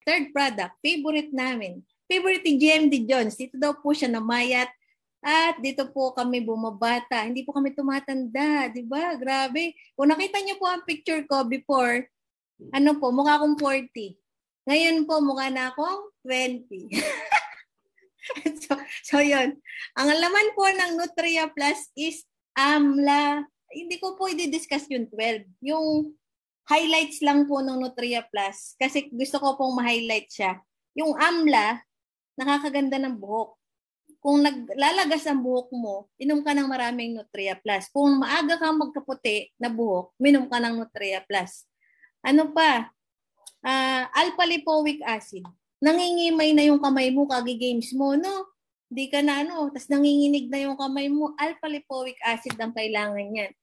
third product, favorite namin. Favorite ni GMD Jones. Dito daw po siya namayat. At dito po kami bumabata. Hindi po kami tumatanda. Diba? Grabe. Kung nakita niyo po ang picture ko before, ano po, mukha akong 40. Ngayon po, mukha na akong 20. so yun. Ang laman po ng Nutria Plus is AMLA. Hindi ko po i-discuss yung 12. Yung highlights lang po ng Nutria Plus. Kasi gusto ko pong ma-highlight siya. Yung AMLA, nakakaganda ng buhok. Kung naglalagas ang buhok mo, inom ka ng maraming Nutria Plus. Kung maaga kang magkaputi na buhok, minom ka ng Nutria Plus. Ano pa? Alpha-lipoic acid. Nangingimay na yung kamay mo, kagi-games mo, no? Di ka na tas nanginginig na yung kamay mo. Alpha-lipoic acid ang kailangan yan.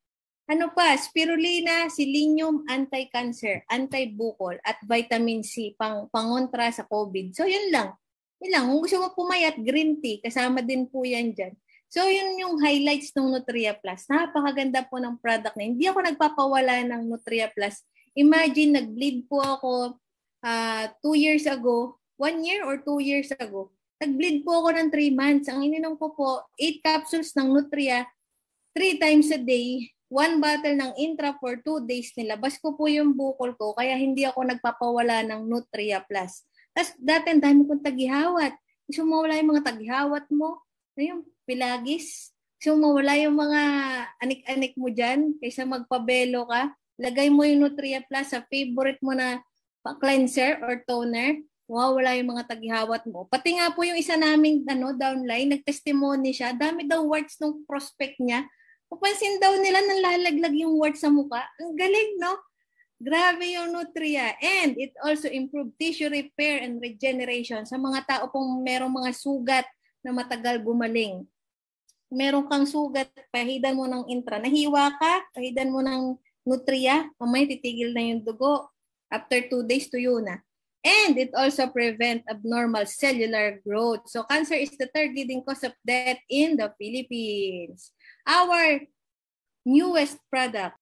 Ano pa? Spirulina, selenium, anti-cancer, anti-bukol, at vitamin C, pangontra sa COVID. So, yun lang. Kung gusto mo pumayat, green tea, kasama din po yan dyan. So, yun yung highlights ng Nutria Plus. Napakaganda po ng product na. Hindi ako nagpapawala ng Nutria Plus. Imagine, nag-bleed po ako 2 years ago, 1 year or 2 years ago. Nag-bleed po ako ng 3 months. Ang ininom ko po, 8 capsules ng Nutria, 3 times a day, 1 bottle ng Intra for 2 days. Nilabas ko po yung bukol ko, kaya hindi ako nagpapawala ng Nutria Plus. Tapos dati ang dami kong tagihawat. Gusto mo mawala yung mga tagihawat mo? Yung pilagis? Gusto mo mawala yung mga anik-anik mo dyan kaysa magpabelo ka? Lagay mo yung Nutria Plus sa favorite mo na cleanser or toner. Wala yung mga tagihawat mo. Pati nga po yung isa naming downline, nag-testimony siya. Dami daw warts ng prospect niya. Papansin daw nila nalalaglag yung warts sa mukha. Ang galing, no? Grabe yung Nutria. And it also improved tissue repair and regeneration sa mga tao pong merong mga sugat na matagal gumaling. Meron kang sugat, pahidan mo ng Intra. Nahiwa ka, pahidan mo ng Nutria, mamaya titigil na yung dugo. After 2 days, tuyo na. And it also prevent abnormal cellular growth. So cancer is the 3rd leading cause of death in the Philippines. Our newest product,